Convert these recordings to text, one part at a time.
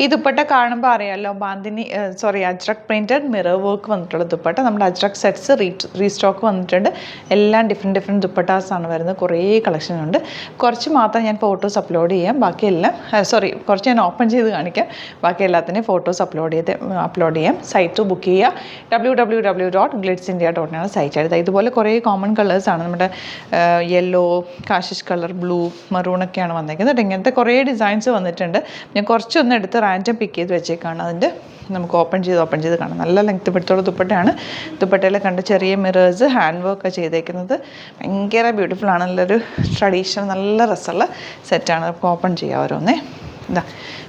ഈ ദുപ്പട്ട കാണുമ്പോൾ അറിയാമല്ലോ bandhani ajrak printed mirror work വന്നിട്ടുള്ള ദുപ്പട്ട. നമ്മുടെ അജ്രക് സെറ്റ്സ് റീസ്റ്റോക്ക് വന്നിട്ടുണ്ട്. എല്ലാം ഡിഫറെൻറ്റ് ദുപ്പട്ടാസാണ് വരുന്നത്. കുറേ കളക്ഷൻ ഉണ്ട്. കുറച്ച് മാത്രം ഞാൻ ഫോട്ടോസ് അപ്ലോഡ് ചെയ്യാം, ബാക്കിയെല്ലാം കുറച്ച് ഞാൻ ഓപ്പൺ ചെയ്ത് കാണിക്കാം, ബാക്കി എല്ലാത്തിനെയും ഫോട്ടോസ് അപ്ലോഡ് ചെയ്യാം. സൈറ്റ് ബുക്ക് ചെയ്യുക. www.glitzindia.in സൈറ്റ് ആയത്. ഇതുപോലെ കുറേ കോമൺ കളേഴ്സാണ്. നമ്മുടെ യെല്ലോ, കാഷിഷ് കളർ, ബ്ലൂ, മറൂണൊക്കെയാണ് വന്നേക്കുന്നത്. ഇങ്ങനത്തെ കുറേ ഡിസൈൻസ് വന്നിട്ടുണ്ട്. ഞാൻ കുറച്ചൊന്ന് എടുത്ത് റാൻഡം പിക്ക് ചെയ്ത് വെച്ചേക്കാണ്. അതിൻ്റെ നമുക്ക് ഓപ്പൺ ചെയ്ത് കാണാം. നല്ല ലെങ്ത് പിടുത്തുള്ള ദുപ്പട്ടയാണ്. ദുപ്പട്ടയിൽ കണ്ട് ചെറിയ മിറേഴ്സ്, ഹാൻഡ് വർക്ക് ചെയ്തേക്കുന്നത് ഭയങ്കര ബ്യൂട്ടിഫുൾ ആണ്. നല്ലൊരു ട്രഡീഷണൽ നല്ല രസമുള്ള സെറ്റാണ്. നമുക്ക് ഓപ്പൺ ചെയ്യാം ഓരോന്നേ. ഇതാ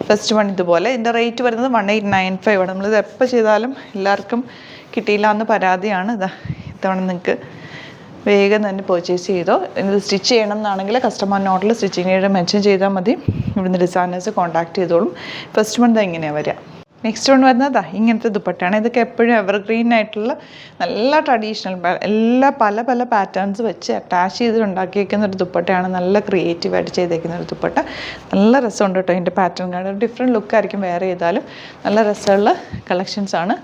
ഫസ്റ്റ് വൺ ഇതുപോലെ. ഇതിൻ്റെ റേറ്റ് വരുന്നത് 1895 ആണ്. നമ്മളിത് എപ്പോൾ ചെയ്താലും എല്ലാവർക്കും കിട്ടിയില്ല എന്ന് പരാതിയാണ്. ഇത്തവണ നിങ്ങൾക്ക് വേഗം തന്നെ പർച്ചേസ് ചെയ്തോ. ഇത് സ്റ്റിച്ച് ചെയ്യണം എന്നാണെങ്കിൽ കസ്റ്റമർ നോട്ടിൽ സ്റ്റിച്ചിങ് ചെയ്ത് മെൻഷൻ ചെയ്താൽ മതി. ഇവിടുന്ന് ഡിസൈനേഴ്സ് കോൺടാക്ട് ചെയ്തോളും. ഫസ്റ്റ് വൺ ഇങ്ങനെയാണ് വരിക. നെക്സ്റ്റ് വൺ വരുന്നത് ഇങ്ങനത്തെ ദുപ്പട്ടയാണ്. ഇതൊക്കെ എപ്പോഴും എവർഗ്രീൻ ആയിട്ടുള്ള നല്ല ട്രഡീഷണൽ പല പാറ്റേൺസ് വെച്ച് അറ്റാച്ച് ചെയ്ത് ഉണ്ടാക്കിയേക്കുന്ന ഒരു ദുപ്പട്ടയാണ്. നല്ല ക്രിയേറ്റീവായിട്ട് ചെയ്തേക്കുന്ന ഒരു ദുപ്പട്ട. നല്ല രസമുണ്ട് കേട്ടോ. ഇതിൻ്റെ പാറ്റേൺ കാണാൻ ഡിഫറെൻറ്റ് ലുക്കായിരിക്കും വേറെ ചെയ്താലും. നല്ല രസമുള്ള കളക്ഷൻസാണ്.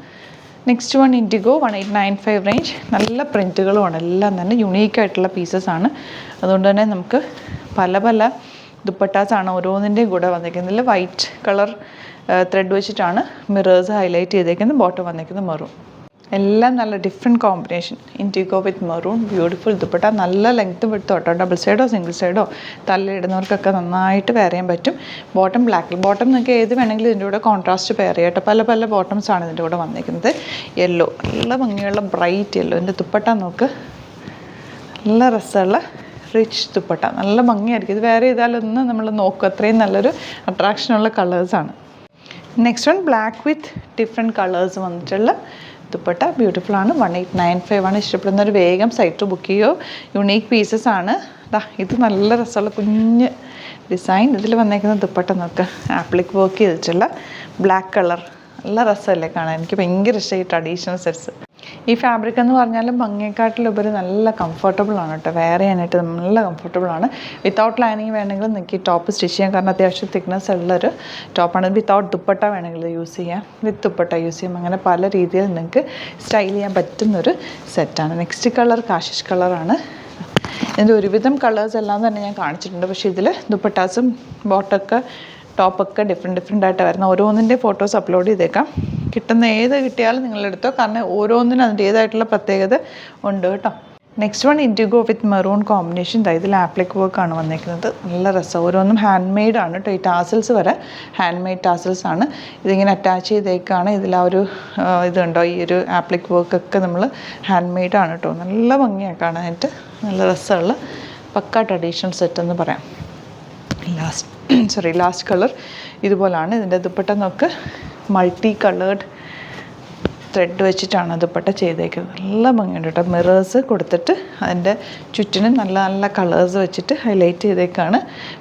Next one Indigo 1895 range. നല്ല പ്രിൻറ്റുകളുമാണ്. എല്ലാം തന്നെ യുണീക്കായിട്ടുള്ള പീസസാണ്. അതുകൊണ്ട് തന്നെ നമുക്ക് പല ദുപ്പട്ടാസാണ് ഓരോന്നിൻ്റെയും കൂടെ വന്നിരിക്കുന്നത്. വൈറ്റ് കളർ ത്രെഡ് വെച്ചിട്ടാണ് മിറേഴ്സ് ഹൈലൈറ്റ് ചെയ്തേക്കുന്നത്. ബോട്ടം വന്നിരിക്കുന്നത് മെറൂൺ. എല്ലാം നല്ല ഡിഫറെൻറ്റ് കോമ്പിനേഷൻ. ഇൻഡിഗോ വിത്ത് മെറൂൺ, ബ്യൂട്ടിഫുൾ ദുപ്പട്ട. നല്ല ലെങ്ത്ത് വിട്ട് കേട്ടോ. ഡബിൾ സൈഡോ സിംഗിൾ സൈഡോ തലയിടുന്നവർക്കൊക്കെ നന്നായിട്ട് വെയർ ചെയ്യാൻ പറ്റും. Bottom black. ബോട്ടം നിങ്ങൾക്ക് ഏത് വേണമെങ്കിലും ഇതിൻ്റെ കൂടെ കോൺട്രാസ്റ്റ് പെയർ ചെയ്യാം കേട്ടോ. പല ബോട്ടംസാണ് ഇതിൻ്റെ കൂടെ വന്നിരിക്കുന്നത്. യെല്ലോ, നല്ല ഭംഗിയുള്ള ബ്രൈറ്റ് യെല്ലോ. ഇതിൻ്റെ ദുപ്പട്ട നോക്ക്, നല്ല രസമുള്ള റിച്ച് ദുപ്പട്ട. നല്ല ഭംഗിയായിരിക്കും. ഇത് വേറെ ചെയ്താലൊന്ന് നമ്മൾ നോക്കും, അത്രയും നല്ലൊരു അട്രാക്ഷനുള്ള കളേഴ്സാണ്. Next one black with different colours വന്നിട്ടുള്ള ദുപ്പട്ട. ബ്യൂട്ടിഫുൾ ആണ്. 1895 ആണ്. ഇഷ്ടപ്പെടുന്നവർ വേഗം സൈറ്റ് ബുക്ക് ചെയ്യുമോ. യുണീക്ക് പീസസ് ആണ്. ഇത് നല്ല രസമുള്ള കുഞ്ഞ് ഡിസൈൻ. ഇതിൽ വന്നേക്കുന്ന ദുപ്പട്ട നോക്കുക, ആപ്ലിക് വർക്ക് ചെയ്തിട്ടുള്ള ബ്ലാക്ക് കളർ. നല്ല രസമല്ലേ കാണാൻ. എനിക്ക് ഭയങ്കര ഇഷ്ടമായി ട്രഡീഷണൽ സെറ്റ്സ്. ഈ ഫാബ്രിക് എന്ന് പറഞ്ഞാലും ഭംഗിയെക്കാട്ടിലുപരി നല്ല കംഫർട്ടബിൾ ആണ് കേട്ടോ. വെയർ ചെയ്യാനായിട്ട് നല്ല കംഫർട്ടബിൾ ആണ്. വിത്തൗട്ട് ലൈനിങ് വേണമെങ്കിൽ നിങ്ങൾക്ക് ഈ ടോപ്പ് സ്റ്റിച്ച് ചെയ്യാം. കാരണം അത്യാവശ്യം തിക്നെസ് ഉള്ളൊരു ടോപ്പാണ്. വിത്തൗട്ട് ദുപ്പട്ട വേണമെങ്കിൽ യൂസ് ചെയ്യാം, വിത്ത് ദുപ്പട്ട യൂസ് ചെയ്യാം. അങ്ങനെ പല രീതിയിൽ നിങ്ങൾക്ക് സ്റ്റൈൽ ചെയ്യാൻ പറ്റുന്നൊരു സെറ്റാണ്. നെക്സ്റ്റ് കളർ കാഷിഷ് കളറാണ്. ഇതിൻ്റെ ഒരുവിധം കളേഴ്സ് എല്ലാം തന്നെ ഞാൻ കാണിച്ചിട്ടുണ്ട്. പക്ഷേ ഇതിൽ ദുപ്പട്ടാസും ബോട്ടൊക്കെ ടോപ്പൊക്കെ ഡിഫറെൻ്റ് ആയിട്ട് വരുന്ന ഓരോന്നിൻ്റെ ഫോട്ടോസ് അപ്ലോഡ് ചെയ്തേക്കാം. കിട്ടുന്ന ഏത് കിട്ടിയാലും നിങ്ങളെടുത്തോ. കാരണം ഓരോന്നിനും അതിൻ്റേതായിട്ടുള്ള പ്രത്യേകത ഉണ്ട് കേട്ടോ. നെക്സ്റ്റ് വൺ ഇൻഡിഗോ വിത്ത് മെറൂൺ കോമ്പിനേഷൻ. ഇതിൽ ആപ്ലിക് വർക്കാണ് വന്നിരിക്കുന്നത്. നല്ല രസം. ഓരോന്നും ഹാൻഡ് മെയ്ഡ് ആണ് കേട്ടോ. ഈ ടാസൽസ് വരെ ഹാൻഡ് മെയ്ഡ് ടാസൽസ് ആണ്. ഇതിങ്ങനെ അറ്റാച്ച് ചെയ്തേക്കാണ്. ഇതിൽ ആ ഒരു ഇതുണ്ടോ, ഈ ഒരു ആപ്ലിക് വർക്കൊക്കെ നമ്മൾ ഹാൻഡ് മെയ്ഡ് ആണ് കേട്ടോ. നല്ല ഭംഗിയാണ് കാണാനായിട്ട്. നല്ല രസമുള്ള പക്ക ട്രഡീഷണൽ സെറ്റ് എന്ന് പറയാം. ലാസ്റ്റ് കളർ ഇതുപോലാണ്. ഇതിൻ്റെ ദുപ്പട്ട നോക്ക്, മൾട്ടി കളേർഡ് ത്രെഡ് വെച്ചിട്ടാണ് ദുപ്പട്ട ചെയ്തേക്കുന്നത്. നല്ല ഭംഗിയുണ്ട് കേട്ടോ. മിറേഴ്സ് കൊടുത്തിട്ട് അതിൻ്റെ ചുറ്റിനും നല്ല കളേഴ്സ് വെച്ചിട്ട് ഹൈലൈറ്റ് ചെയ്തേക്കാണ്.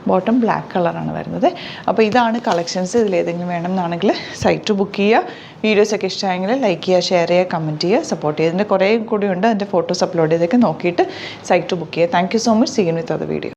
ബോട്ടം ബ്ലാക്ക് കളറാണ് വരുന്നത്. അപ്പോൾ ഇതാണ് കളക്ഷൻസ്. ഇതിലേതെങ്കിലും വേണം എന്നാണെങ്കിൽ സൈറ്റ് ബുക്ക് ചെയ്യുക. വീഡിയോസൊക്കെ ഇഷ്ടമായെങ്കിൽ ലൈക്ക് ചെയ്യുക, ഷെയർ ചെയ്യുക, കമൻറ്റ് ചെയ്യുക, സപ്പോർട്ട് ചെയ്യുക. ഇതിൻ്റെ കുറേ കൂടി ഉണ്ട്. അതിൻ്റെ ഫോട്ടോസ് അപ്ലോഡ് ചെയ്തൊക്കെ നോക്കിയിട്ട് സൈറ്റ് ബുക്ക് ചെയ്യുക. Thank you so much. See you with other video.